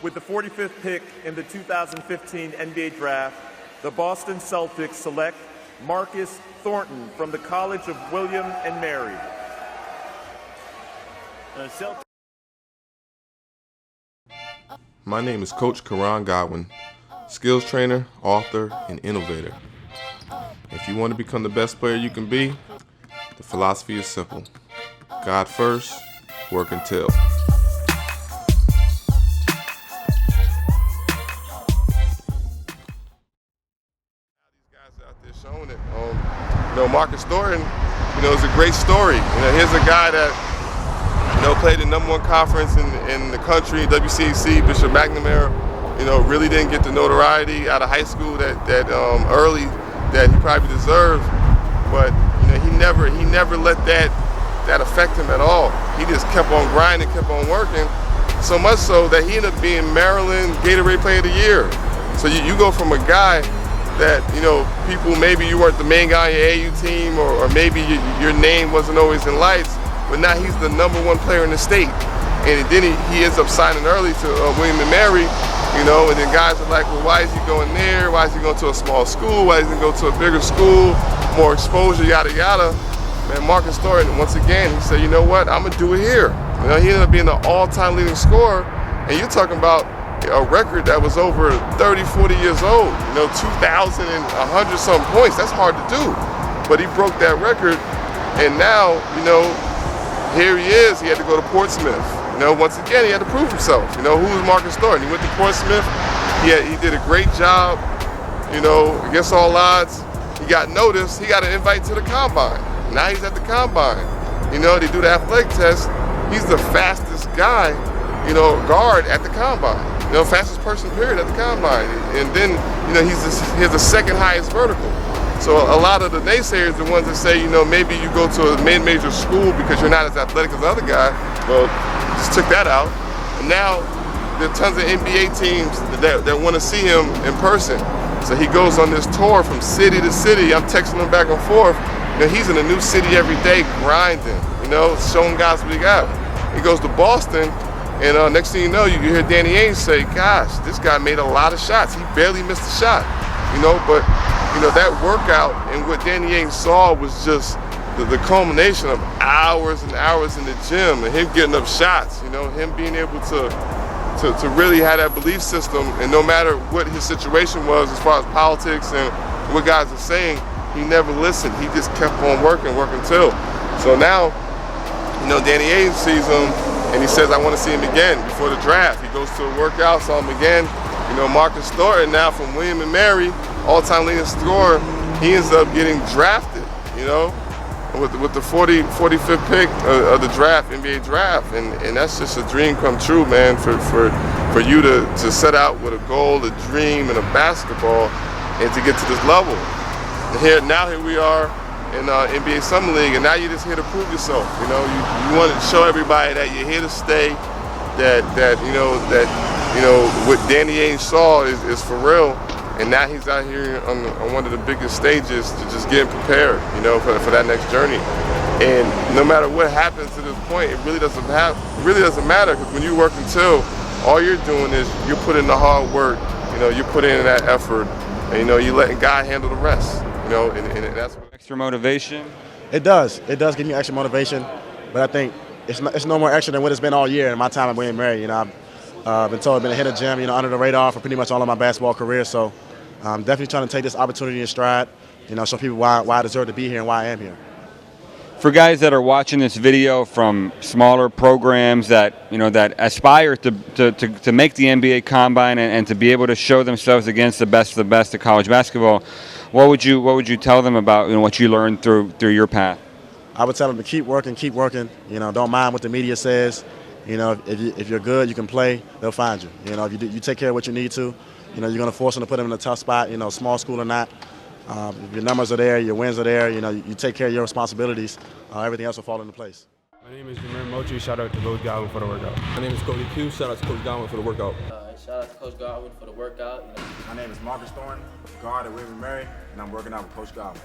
With the 45th pick in the 2015 NBA Draft, the Boston Celtics select Marcus Thornton from the College of William and Mary. My name is Coach Koran Godwin, skills trainer, author, and innovator. If you want to become the best player you can be, the philosophy is simple. God first, work until. These guys out there showing it. Marcus Thornton, is a great story. Here's a guy that, played the #1 conference in the country, WCAC, Bishop McNamara. Really didn't get the notoriety out of high school that early that he probably deserved. But he never let that affect him at all. He just kept on grinding, kept on working. So much so that he ended up being Maryland Gatorade Player of the Year. So you go from a guy that, people, maybe you weren't the main guy on your AU team, or maybe your name wasn't always in lights, but now he's the #1 player in the state. And then he ends up signing early to William and Mary, and then guys are like, well, why is he going there? Why is he going to a small school? Why doesn't he go to a bigger school? More exposure, yada, yada. Man, Marcus Thornton, once again, he said, you know what, I'm going to do it here. He ended up being the all-time leading scorer, and you're talking about a record that was over 30, 40 years old, 2,000 and 100-something points. That's hard to do. But he broke that record, and now, here he is. He had to go to Portsmouth. Once again, he had to prove himself. Who was Marcus Thornton? He went to Portsmouth. He did a great job, against all odds. He got noticed. He got an invite to the combine. Now he's at the combine. They do the athletic test. He's the fastest guy, guard at the combine. Fastest person, period, at the combine. And then, he has the second highest vertical. So a lot of the naysayers, the ones that say, maybe you go to a mid-major school because you're not as athletic as the other guy, well, just took that out. And now there are tons of NBA teams that want to see him in person. So he goes on this tour from city to city. I'm texting him back and forth. He's in a new city every day grinding, showing guys what he got. He goes to Boston, and next thing you know, you hear Danny Ainge say, gosh, this guy made a lot of shots. He barely missed a shot, but that workout and what Danny Ainge saw was just the culmination of hours and hours in the gym and him getting up shots, him being able to really have that belief system, and no matter what his situation was as far as politics and what guys are saying, he never listened. He just kept on working till. So now, Danny Ainge sees him and he says, I want to see him again before the draft. He goes to a workout, saw him again. Marcus Thornton now from William and Mary, all-time leading scorer, he ends up getting drafted, with the 45th pick of the draft, NBA draft. And that's just a dream come true, man, for you to set out with a goal, a dream, and a basketball, and to get to this level. And here we are in NBA Summer League, and now you're just here to prove yourself. You want to show everybody that you're here to stay, that what Danny Ainge saw is for real. And now he's out here on one of the biggest stages to just getting prepared, for that next journey. And no matter what happens to this point, it really doesn't matter, because when you work until, all you're doing is you're putting the hard work, you're putting in that effort, and you're letting God handle the rest, and that's what. Extra motivation. It does give you extra motivation, but I think it's no more extra than what it's been all year in my time at William Mary. I've been told I've been a hit of gym, under the radar for pretty much all of my basketball career. So I'm definitely trying to take this opportunity in stride, show people why I deserve to be here and why I am here. For guys that are watching this video from smaller programs that that aspire to make the NBA Combine and to be able to show themselves against the best of the best of college basketball, what would you tell them about what you learned through your path? I would tell them to keep working. Don't mind what the media says. If you're good, you can play, they'll find you. If you take care of what you need to, you're going to force them to put them in a tough spot, small school or not. If your numbers are there, your wins are there, you take care of your responsibilities, everything else will fall into place. My name is Jameer Mochi. Shout out to Coach Godwin for the workout. My name is Cody Q. Shout out to Coach Godwin for the workout. Shout out to Coach Godwin for the workout. My name is Marcus Thornton, guard at William and Mary, and I'm working out with Coach Godwin.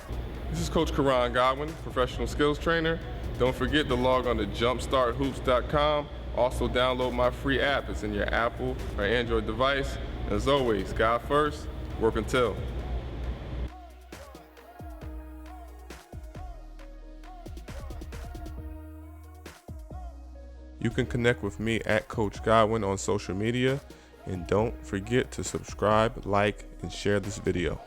This is Coach Koran Godwin, professional skills trainer. Don't forget to log on to jumpstarthoops.com Also download my free app. It's in your Apple or Android device. As always, God first, work until. You can connect with me at Coach Godwin on social media. And don't forget to subscribe, like, and share this video.